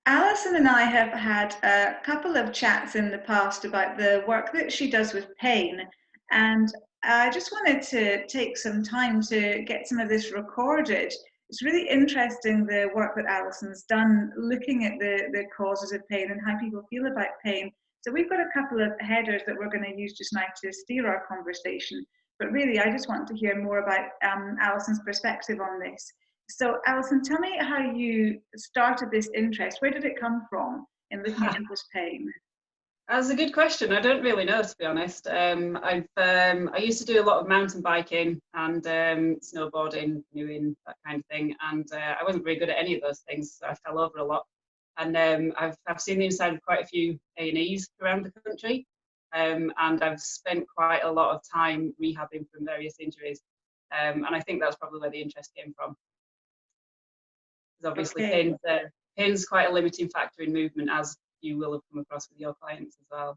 Alison and I have had a couple of chats in the past about the work that she does with pain, and I just wanted to take some time to get some of this recorded. It's really interesting the work that Alison's done looking at the causes of pain and how people feel about pain. So we've got a couple of headers that we're going to use just now to steer our conversation. But really, I just want to hear more about Alison's perspective on this. So, Alison, tell me how you started this interest. Where did it come from in looking at people's pain? That's a good question. I don't really know, to be honest. I used to do a lot of mountain biking and snowboarding, canoeing, that kind of thing, and I wasn't very good at any of those things, so I fell over a lot. And I've seen the inside of quite a few A&Es around the country, and I've spent quite a lot of time rehabbing from various injuries, and I think that's probably where the interest came from. Because obviously, Okay. pain's quite a limiting factor in movement, as you will have come across with your clients as well.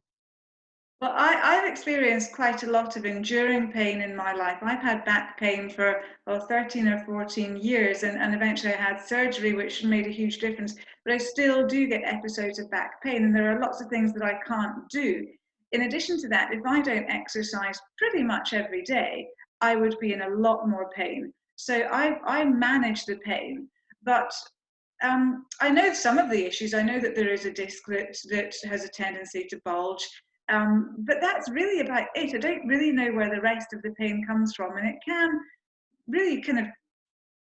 Well, I've experienced quite a lot of enduring pain in my life. I've had back pain for, well, 13 or 14 years, and eventually I had surgery, which made a huge difference. But I still do get episodes of back pain, and there are lots of things that I can't do. In addition to that, if I don't exercise pretty much every day, I would be in a lot more pain. So I manage the pain, but I know some of the issues. I know that there is a disc that has a tendency to bulge, but that's really about it. I don't really know where the rest of the pain comes from, and it can really kind of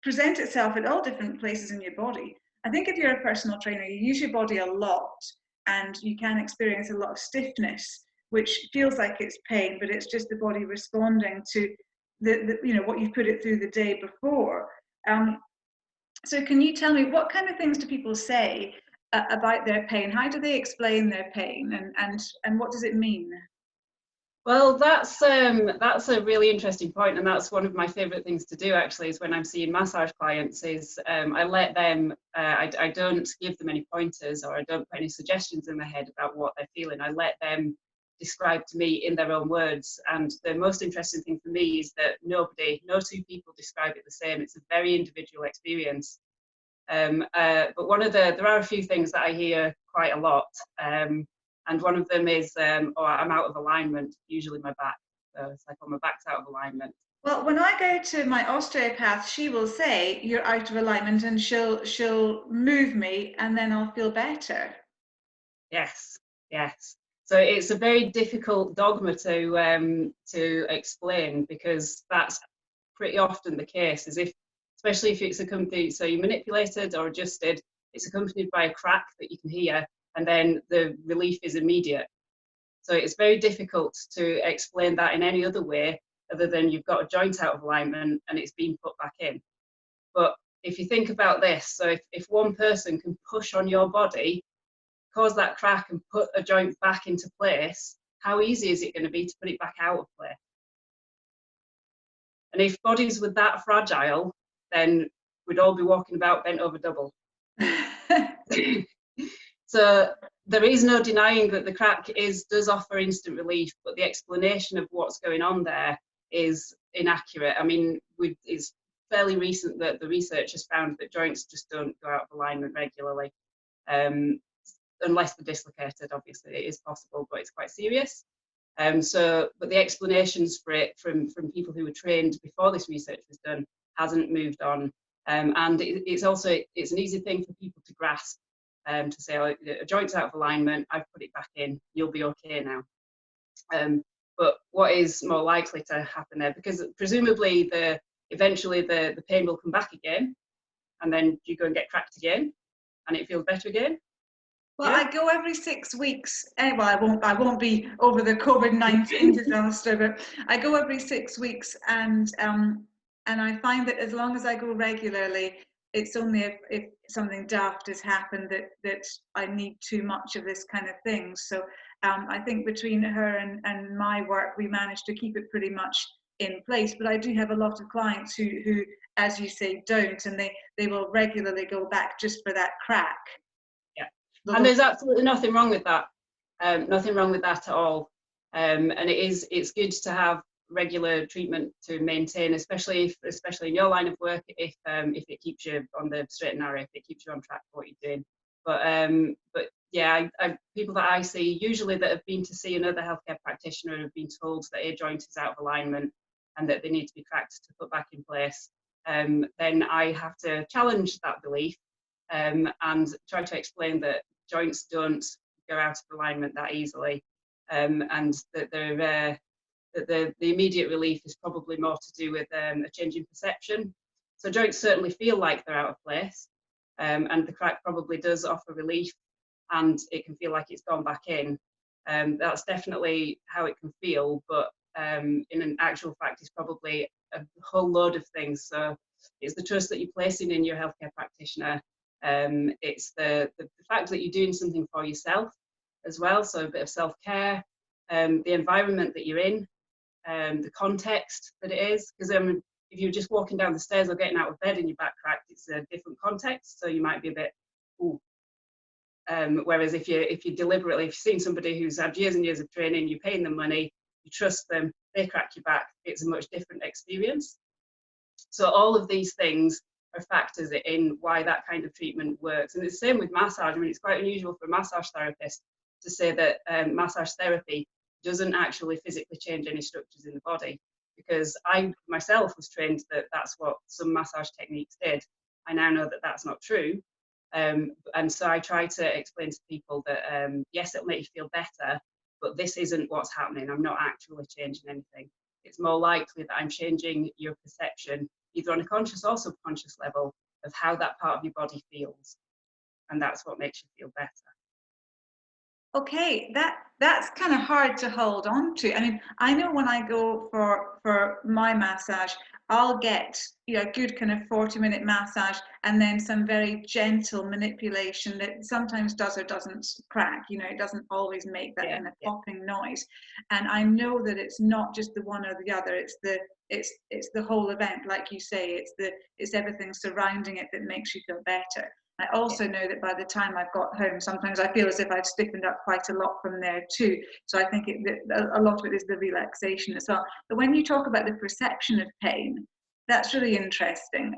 present itself at all different places in your body. I think if you're a personal trainer, you use your body a lot, and you can experience a lot of stiffness, which feels like it's pain, but it's just the body responding to the what you've put it through the day before. Um, so can you tell me what kind of things do people say about their pain? How do they explain their pain, and what does it mean? Well, that's a really interesting point, and that's one of my favourite things to do. Actually, is when I'm seeing massage clients, is I let them. I don't give them any pointers, or I don't put any suggestions in their head about what they're feeling. I let them describe to me in their own words. And the most interesting thing for me is that no two people describe it the same. It's a very individual experience. But there are a few things that I hear quite a lot. And one of them is, oh, I'm out of alignment, usually my back. So it's like, oh, my back's out of alignment. Well, when I go to my osteopath, she will say you're out of alignment, and she'll move me, and then I'll feel better. Yes, yes. So it's a very difficult dogma to explain, because that's pretty often the case, especially if it's accompanied, so you manipulated or adjusted, it's accompanied by a crack that you can hear, and then the relief is immediate. So it's very difficult to explain that in any other way other than you've got a joint out of alignment and it's been put back in. But if you think about this, so if one person can push on your body, cause that crack and put a joint back into place, how easy is it going to be to put it back out of place? And if bodies were that fragile, then we'd all be walking about bent over double. So there is no denying that the crack does offer instant relief, but the explanation of what's going on there is inaccurate. I mean, it's fairly recent that the research has found that joints just don't go out of alignment regularly, unless they're dislocated. Obviously, it is possible, but it's quite serious. But the explanations for it from people who were trained before this research was done hasn't moved on. And it's an easy thing for people to grasp, to say, oh, a joint's out of alignment, I've put it back in, you'll be okay now. But what is more likely to happen there, because presumably eventually the pain will come back again, and then you go and get cracked again, and it feels better again. Well, yeah. I go every 6 weeks. Well, I won't be over the COVID-19 disaster, but I go every 6 weeks, and I find that as long as I go regularly, it's only if something daft has happened that I need too much of this kind of thing. So I think between her and my work, we managed to keep it pretty much in place. But I do have a lot of clients who as you say, don't, and they will regularly go back just for that crack. And there's absolutely nothing wrong with that. Nothing wrong with that at all. And it's good to have regular treatment to maintain, especially in your line of work, if it keeps you on the straight and narrow, if it keeps you on track for what you're doing. But yeah, people that I see, usually that have been to see another healthcare practitioner and have been told that a joint is out of alignment and that they need to be cracked to put back in place, then I have to challenge that belief and try to explain that joints don't go out of alignment that easily, and that the immediate relief is probably more to do with a change in perception. So joints certainly feel like they're out of place, and the crack probably does offer relief, and it can feel like it's gone back in. That's definitely how it can feel, but in an actual fact, it's probably a whole load of things. So it's the trust that you're placing in your healthcare practitioner. It's the fact that you're doing something for yourself as well, so a bit of self-care, the environment that you're in, the context that it is, because if you're just walking down the stairs or getting out of bed and your back cracked, it's a different context, so you might be a bit, ooh. Whereas if you deliberately, if you've seen somebody who's had years and years of training, you're paying them money, you trust them, they crack your back, it's a much different experience. So all of these things are factors in why that kind of treatment works. And it's the same with massage. I mean, it's quite unusual for a massage therapist to say that massage therapy doesn't actually physically change any structures in the body, because I myself was trained that that's what some massage techniques did. I now know that that's not true. And so I try to explain to people that yes, it'll make you feel better, but this isn't what's happening. I'm not actually changing anything. It's more likely that I'm changing your perception, either on a conscious or subconscious level, of how that part of your body feels. And that's what makes you feel better. Okay, that's kind of hard to hold on to. I mean, I know when I go for my massage, I'll get, you know, a good kind of 40-minute massage and then some very gentle manipulation that sometimes does or doesn't crack. You know, it doesn't always make that kind of popping noise. And I know that it's not just the one or the other. It's the whole event, like you say. It's everything surrounding it that makes you feel better. I also know that by the time I've got home, sometimes I feel as if I've stiffened up quite a lot from there too. So I think a lot of it is the relaxation as well. But when you talk about the perception of pain, that's really interesting.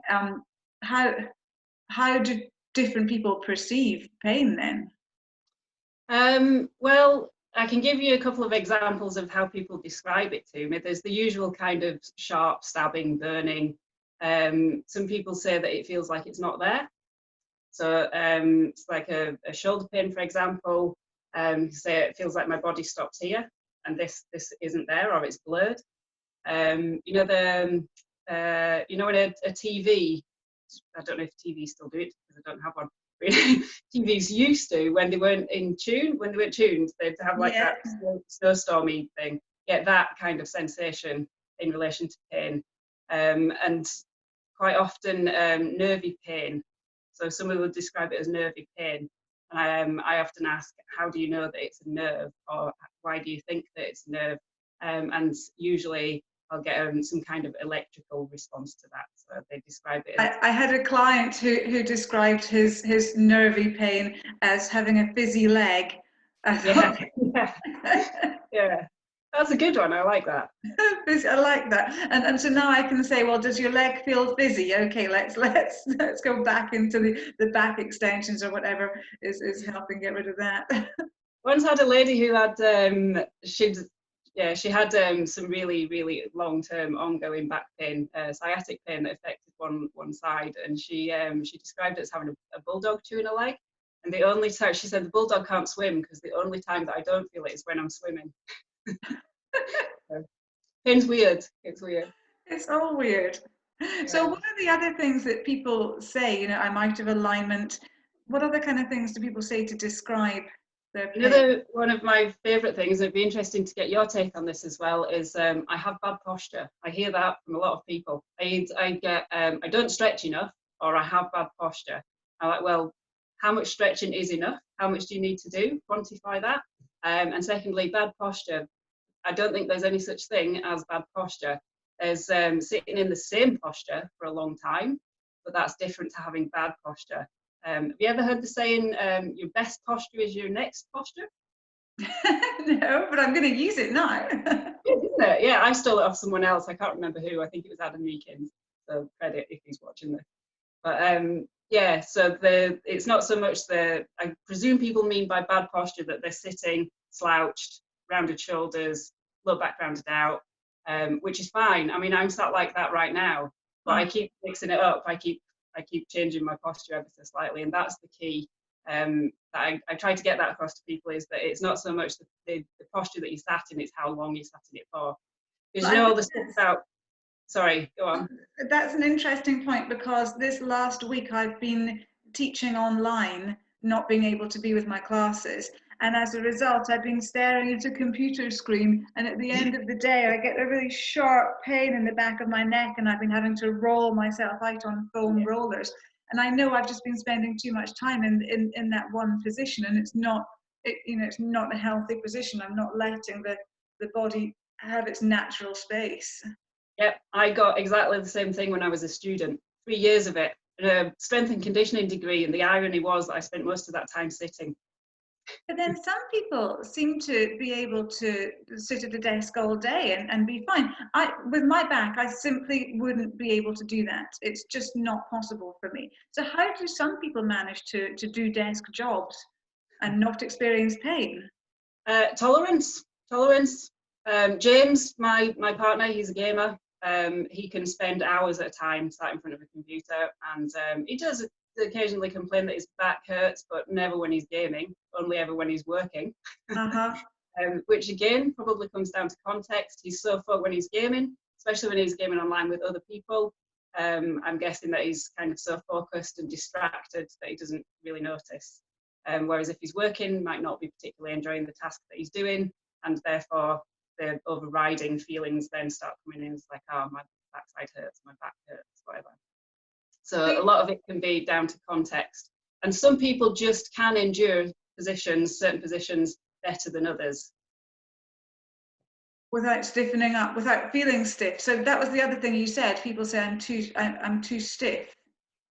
How do different people perceive pain then? Well, I can give you a couple of examples of how people describe it to me. There's the usual kind of sharp, stabbing, burning. Some people say that it feels like it's not there. So it's like a shoulder pain, for example. Say it feels like my body stops here, and this isn't there, or it's blurred. You know when a TV, I don't know if TVs still do it because I don't have one. TVs used to, when they weren't tuned, they'd have like that snowstormy thing. Get that kind of sensation in relation to pain, and quite often nervy pain. So someone would describe it as nervy pain. I often ask, how do you know that it's a nerve, or why do you think that it's a nerve? And usually I'll get some kind of electrical response to that. So they describe it as... I had a client who described his nervy pain as having a fizzy leg. Yeah. Yeah. That's a good one. I like that. I like that. And so now I can say, well, does your leg feel fizzy? Okay, let's go back into the back extensions or whatever is helping get rid of that. Once had a lady who had she had some really long-term ongoing back pain, sciatic pain that affected one side, and she described it as having a bulldog chewing her leg. And the only time, she said, the bulldog can't swim because the only time that I don't feel it is when I'm swimming. So, pain's weird. It's weird. It's all weird. So what are the other things that people say? You know, I'm out of alignment. What other kind of things do people say to describe their pain? Another one of my favourite things, and it'd be interesting to get your take on this as well, is I have bad posture. I hear that from a lot of people. I get I don't stretch enough, or I have bad posture. I'm like, well, how much stretching is enough? How much do you need to do? Quantify that. And secondly, bad posture. I don't think there's any such thing as bad posture. There's sitting in the same posture for a long time, but that's different to having bad posture. Have you ever heard the saying, your best posture is your next posture? No, but I'm going to use it now. Yeah, isn't it? Yeah, I stole it off someone else. I can't remember who. I think it was Adam Meekins. So credit if he's watching this. But yeah, so it's not so much I presume people mean by bad posture that they're sitting slouched, rounded shoulders, low back rounded out, which is fine. I mean, I'm sat like that right now, but I keep mixing it up. I keep changing my posture ever so slightly, and that's the key. That I try to get that across to people, is that it's not so much the posture that you sat in, it's how long you sat in it for. Because Well, I all think the stuff about, sorry, go on. that's an interesting point, because this last week I've been teaching online, not being able to be with my classes. And as a result, I've been staring at a computer screen. And at the end of the day, I get a really sharp pain in the back of my neck, and I've been having to roll myself out on foam rollers. And I know I've just been spending too much time in that one position, and it's not, it's not a healthy position. I'm not letting the body have its natural space. Yep, I got exactly the same thing when I was a student. 3 years of it, a strength and conditioning degree, and the irony was that I spent most of that time sitting. But then some people seem to be able to sit at a desk all day and be fine. With my back, I simply wouldn't be able to do that. It's just not possible for me. So how do some people manage to do desk jobs and not experience pain? Tolerance. James, my partner, he's a gamer. He can spend hours at a time sat in front of a computer, and he does occasionally complain that his back hurts, but never when he's gaming, only ever when he's working. Uh-huh. Which again probably comes down to context. He's so focused when he's gaming, especially when he's gaming online with other people. I'm guessing that he's kind of so focused and distracted that he doesn't really notice. Whereas if he's working, he might not be particularly enjoying the task that he's doing, and therefore the overriding feelings then start coming in. It's like, oh, my backside hurts, my back hurts, whatever. So a lot of it can be down to context. And some people just can endure certain positions, better than others. Without stiffening up, without feeling stiff. So that was the other thing you said. People say I'm too stiff.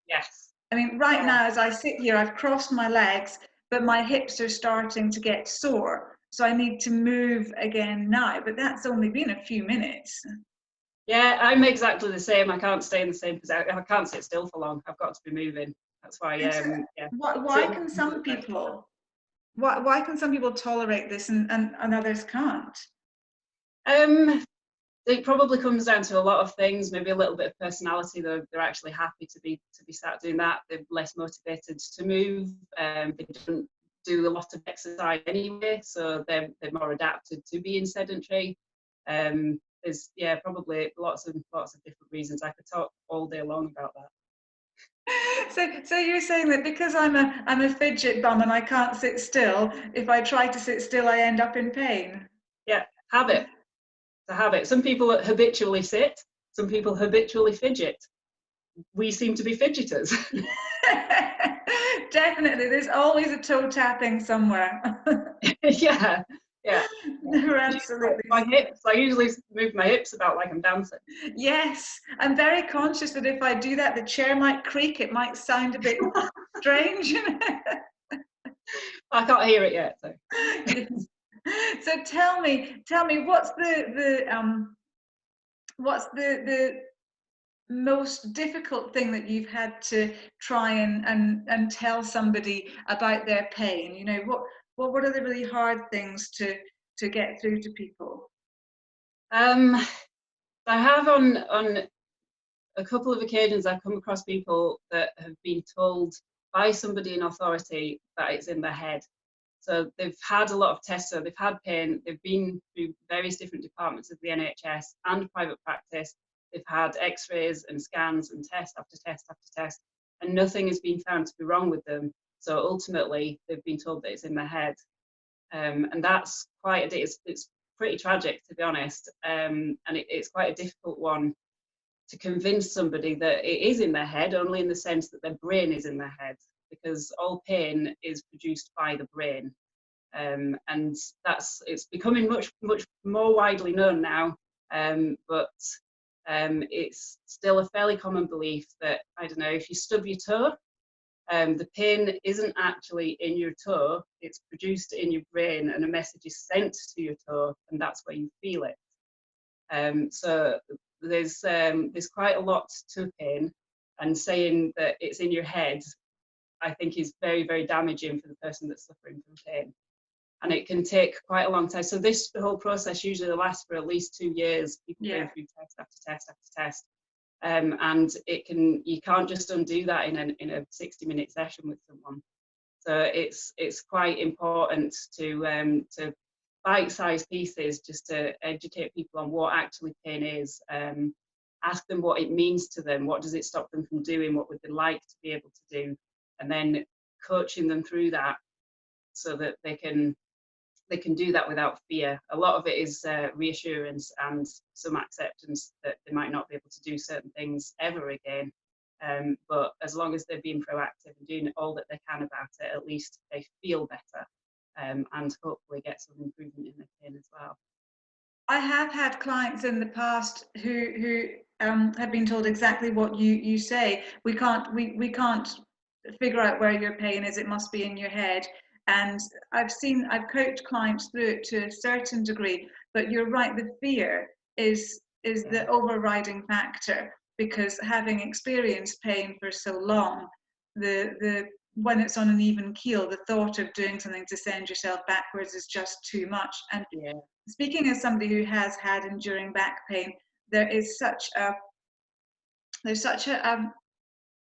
Yes. I mean, right now, as I sit here, I've crossed my legs, but my hips are starting to get sore. So I need to move again now, but that's only been a few minutes. Yeah, I'm exactly the same. I can't stay in the same position. I can't sit still for long. I've got to be moving. That's why, yeah. Why can some people, why can some people tolerate this and others can't? It probably comes down to a lot of things. Maybe a little bit of personality. They're actually happy to be sat doing that. They're less motivated to move. They don't do a lot of exercise anyway, so they're more adapted to being sedentary. There's probably lots of different reasons. I could talk all day long about that. So you're saying that because I'm a fidget bum and I can't sit still, if I try to sit still, I end up in pain? Yeah, habit. It's a habit. Some people habitually sit. Some people habitually fidget. We seem to be fidgeters. Definitely, there's always a toe tapping somewhere. Yeah. No, absolutely. My hips. I usually move my hips about like I'm dancing. Yes, I'm very conscious that if I do that, the chair might creak. It might sound a bit strange. I can't hear it yet. So. Yes. So tell me, what's the most difficult thing that you've had to try and tell somebody about their pain? You know, what are the really hard things to get through to people? I have on a couple of occasions I've come across people that have been told by somebody in authority that it's in their head. So they've had a lot of tests, so they've had pain, they've been through various different departments of the NHS and private practice, they've had x-rays and scans and test after test after test, and nothing has been found to be wrong with them. So ultimately, they've been told that it's in their head. And that's quite it's pretty tragic, to be honest, and it's quite a difficult one to convince somebody that it is in their head, only in the sense that their brain is in their head, because all pain is produced by the brain. And it's becoming much more widely known now, but it's still a fairly common belief that, I don't know, if you stub your toe, the pain isn't actually in your toe, it's produced in your brain, and a message is sent to your toe, and that's where you feel it. So there's quite a lot to pain. and saying that it's in your head, I think is very, very damaging for the person that's suffering from pain. And it can take quite a long time. So this whole process usually lasts for at least 2 years, people going through test after test after test. And you can't just undo that in a 60-minute session with someone. So it's quite important to bite-sized pieces, just to educate people on what actually pain is. Ask them what it means to them, what does it stop them from doing, what would they like to be able to do, and then coaching them through that so that they can do that without fear. A lot of it is reassurance and some acceptance that they might not be able to do certain things ever again. But as long as they're being proactive and doing all that they can about it, at least they feel better, and hopefully get some improvement in their pain as well. I have had clients in the past who have been told exactly what you say. We can't figure out where your pain is. It must be in your head. And I've coached clients through it to a certain degree. But you're right. The fear is the overriding factor, because having experienced pain for so long, when it's on an even keel, the thought of doing something to send yourself backwards is just too much. And speaking as somebody who has had enduring back pain, there's such a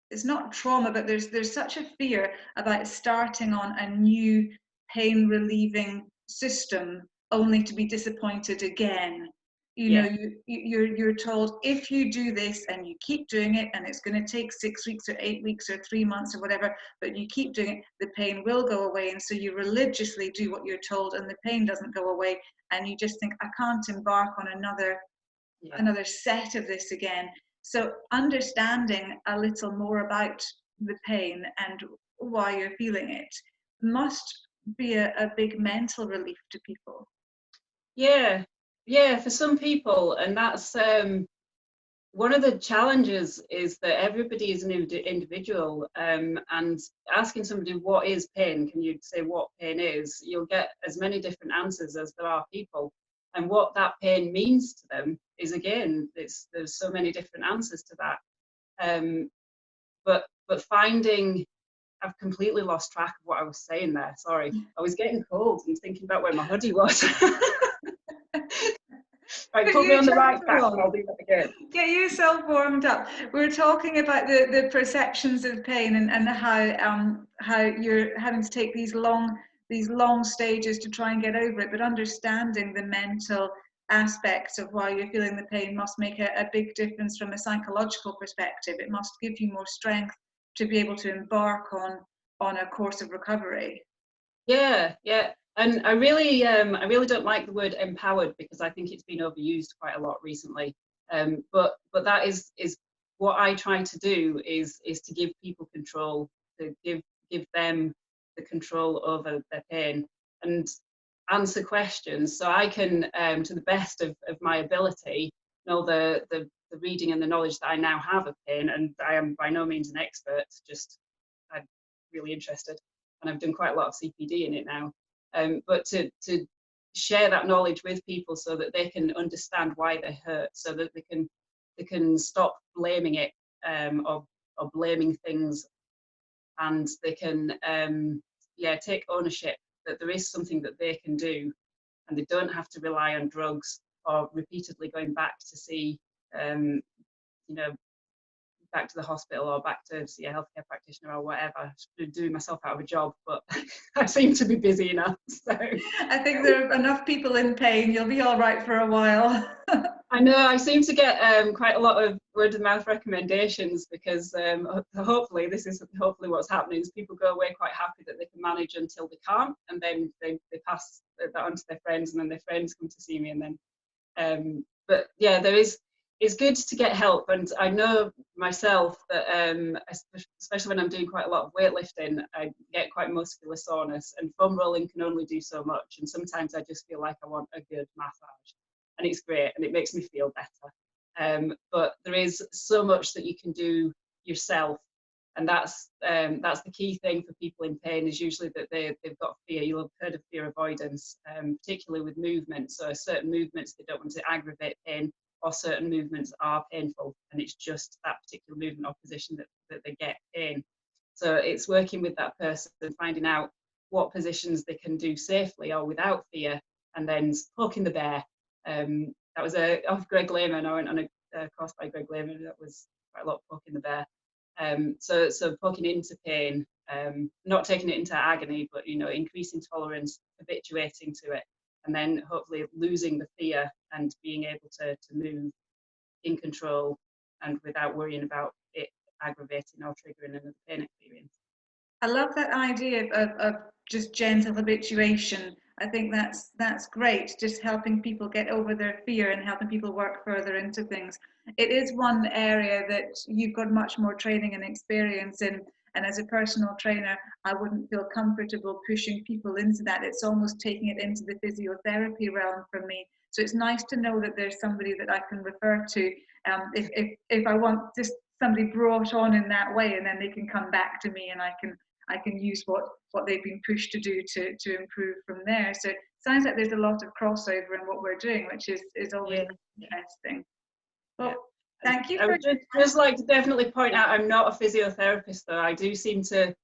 it's not trauma, but there's such a fear about starting on a new pain relieving system only to be disappointed again. You're told, if you do this and you keep doing it, and it's going to take 6 weeks or 8 weeks or 3 months or whatever, but you keep doing it, the pain will go away. And so you religiously do what you're told, and the pain doesn't go away, and you just think, I can't embark on another set of this again. So understanding a little more about the pain and why you're feeling it must be a big mental relief to people. Yeah, for some people. And that's one of the challenges, is that everybody is an individual, and asking somebody what is pain, can you say what pain is, you'll get as many different answers as there are people. And what that pain means to them is, again, there's so many different answers to that. But finding, I've completely lost track of what I was saying there. Sorry, I was getting cold and thinking about where my hoodie was. Right, put me on the right track and I'll do that again. Get yourself warmed up. We're talking about the perceptions of pain, and how you're having to take these long stages to try and get over it, but understanding the mental aspects of why you're feeling the pain must make a big difference from a psychological perspective. It must give you more strength to be able to embark on a course of recovery. Yeah. And I really don't like the word empowered, because I think it's been overused quite a lot recently. But that is what I try to do, is to give people control, to give them the control over their pain, and answer questions, so I can, to the best of my ability, know the reading and the knowledge that I now have of pain. And I am by no means an expert, just I'm really interested, and I've done quite a lot of CPD in it now. But to share that knowledge with people so that they can understand why they hurt, so that they can stop blaming it, or blaming things, and they can take ownership that there is something that they can do, and they don't have to rely on drugs or repeatedly going back to see back to the hospital or back to see a healthcare practitioner or whatever. I'm doing myself out of a job, but I seem to be busy enough. So I think there are enough people in pain. You'll be all right for a while. I know I seem to get quite a lot of word of mouth recommendations, because hopefully what's happening is people go away quite happy that they can manage until they can't, and then they pass that on to their friends, and then their friends come to see me, and then but yeah, it's good to get help. And I know myself that especially when I'm doing quite a lot of weightlifting, I get quite muscular soreness, and foam rolling can only do so much, and sometimes I just feel like I want a good massage, and it's great and it makes me feel better. But there is so much that you can do yourself, and that's the key thing for people in pain, is usually that they've got fear. You'll have heard of fear avoidance, particularly with movement. So certain movements, they don't want to aggravate pain, or certain movements are painful, and it's just that particular movement or position that they get pain. So it's working with that person, finding out what positions they can do safely or without fear, and then poking the bear. That was off Greg Lehman. I went on a course by Greg Lehman. That was quite a lot of poking the bear. So poking into pain, not taking it into agony, but increasing tolerance, habituating to it, and then hopefully losing the fear and being able to move in control and without worrying about it aggravating or triggering another pain experience. I love that idea of just gentle habituation. I think that's great, just helping people get over their fear and helping people work further into things. It is one area that you've got much more training and experience in, and as a personal trainer, I wouldn't feel comfortable pushing people into that. It's almost taking it into the physiotherapy realm for me. So it's nice to know that there's somebody that I can refer to if I want just somebody brought on in that way, and then they can come back to me and I can use what they've been pushed to do to improve from there. So it sounds like there's a lot of crossover in what we're doing, which is always interesting. Well, thank you. I would just like to definitely point out, I'm not a physiotherapist, though. I do seem to,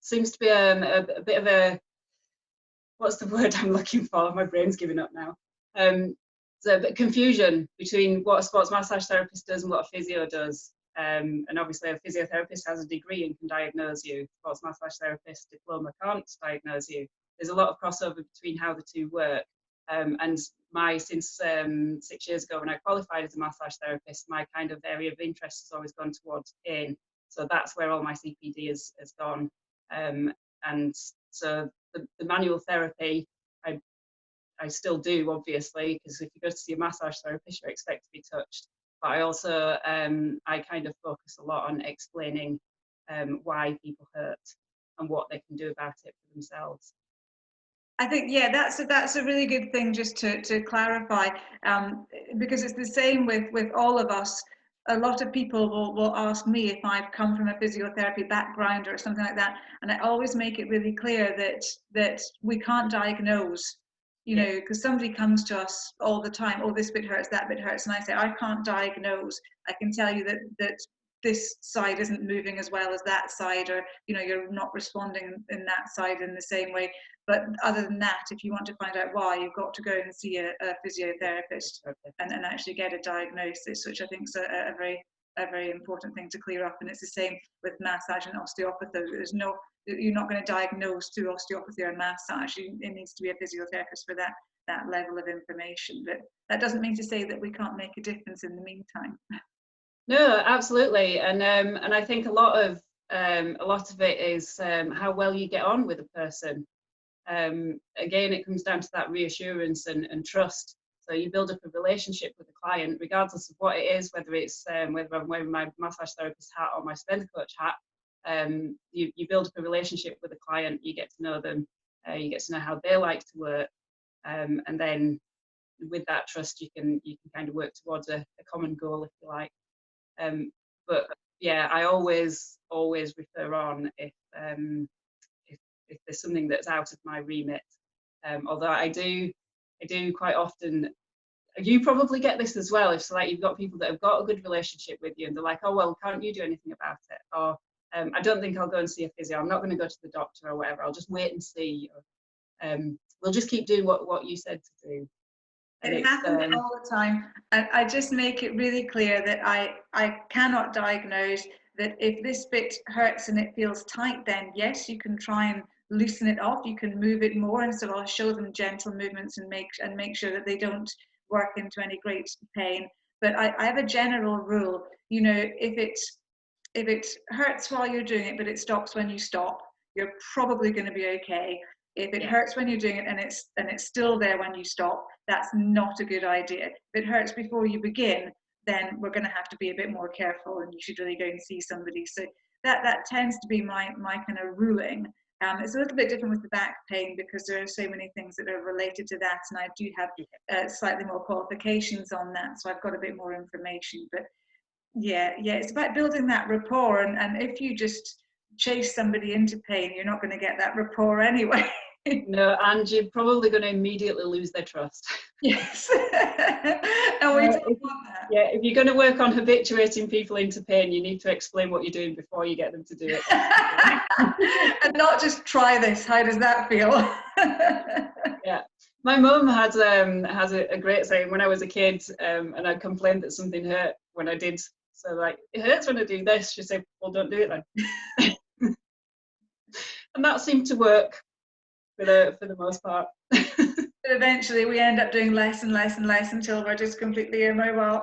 seems to be a bit of a, what's the word I'm looking for? My brain's giving up now. There's a bit of confusion between what a sports massage therapist does and what a physio does. And obviously a physiotherapist has a degree and can diagnose you. Sports massage therapist diploma can't diagnose you. There's a lot of crossover between how the two work. And since 6 years ago when I qualified as a massage therapist, my kind of area of interest has always gone towards pain. So that's where all my CPD has gone. And so the manual therapy, I still do, obviously, because if you go to see a massage therapist, you expect to be touched. But I also, I kind of focus a lot on explaining why people hurt and what they can do about it for themselves. I think, yeah, that's a really good thing just to clarify, because it's the same with all of us. A lot of people will ask me if I've come from a physiotherapy background or something like that, and I always make it really clear that we can't diagnose. Know, because somebody comes to us all the time, oh, this bit hurts, that bit hurts, and I say, I can't diagnose. I can tell you that this side isn't moving as well as that side, or you're not responding in that side in the same way. But other than that, if you want to find out why, you've got to go and see a physiotherapist and actually get a diagnosis, which I think is a very important thing to clear up. And it's the same with massage and osteopathy. You're not going to diagnose through osteopathy or massage. It needs to be a physiotherapist for that level of information. But that doesn't mean to say that we can't make a difference in the meantime. No, absolutely, and I think a lot of it is how well you get on with a person. Again, it comes down to that reassurance and trust. So you build up a relationship with the client, regardless of what it is, whether it's whether I'm wearing my massage therapist hat or my spender coach hat. You build up a relationship with the client. You get to know them. You get to know how they like to work, and then with that trust, you can kind of work towards a common goal, if you like. But yeah, I always refer on if there's something that's out of my remit. Although I do quite often. You probably get this as well. If like you've got people that have got a good relationship with you, and they're like, "Oh well, can't you do anything about it?" Or I don't think I'll go and see a physio. I'm not going to go to the doctor or whatever. I'll just wait and see. We'll just keep doing what you said to do. It happens all the time. I just make it really clear that I cannot diagnose that if this bit hurts and it feels tight, then yes, you can try and loosen it off. You can move it more, and so I'll show them gentle movements and make sure that they don't work into any great pain. But I have a general rule. If it hurts while you're doing it, but it stops when you stop, you're probably going to be okay. If it hurts when you're doing it and it's still there when you stop, that's not a good idea. If it hurts before you begin, then we're going to have to be a bit more careful, and you should really go and see somebody. So that tends to be my kind of ruling. It's a little bit different with the back pain because there are so many things that are related to that, and I do have slightly more qualifications on that, so I've got a bit more information. But yeah, it's about building that rapport, and if you just chase somebody into pain, you're not going to get that rapport anyway. No, and you're probably going to immediately lose their trust. Yes. And we don't If, want that. yeah, if you're going to work on habituating people into pain, you need to explain what you're doing before you get them to do it. And not just try this. How does that feel? Yeah, my mum has a great saying when I was a kid, and I complained that something hurt when I did. So like, it hurts when I do this. She said, well, don't do it then. And that seemed to work for the most part. Eventually, we end up doing less and less and less until we're just completely immobile.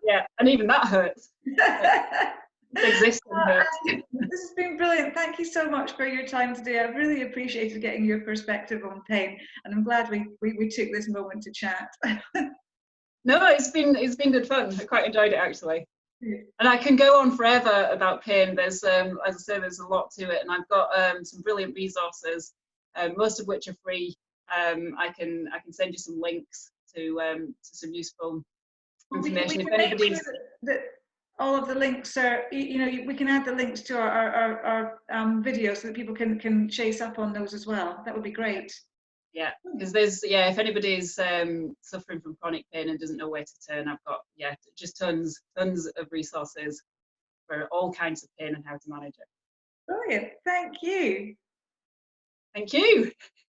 Yeah, and even that hurts. Existing hurts. This has been brilliant. Thank you so much for your time today. I've really appreciated getting your perspective on pain, and I'm glad we took this moment to chat. No, it's been good fun. I quite enjoyed it actually. And I can go on forever about pain. There's, as I say, there's a lot to it, and I've got some brilliant resources, most of which are free. I can send you some links to some useful information. We If can make sure anybody's that all of the links are, we can add the links to our video so that people can chase up on those as well. That would be great. Yeah, because if anybody's suffering from chronic pain and doesn't know where to turn, I've got just tons of resources for all kinds of pain and how to manage it. Brilliant. Thank you. Thank you.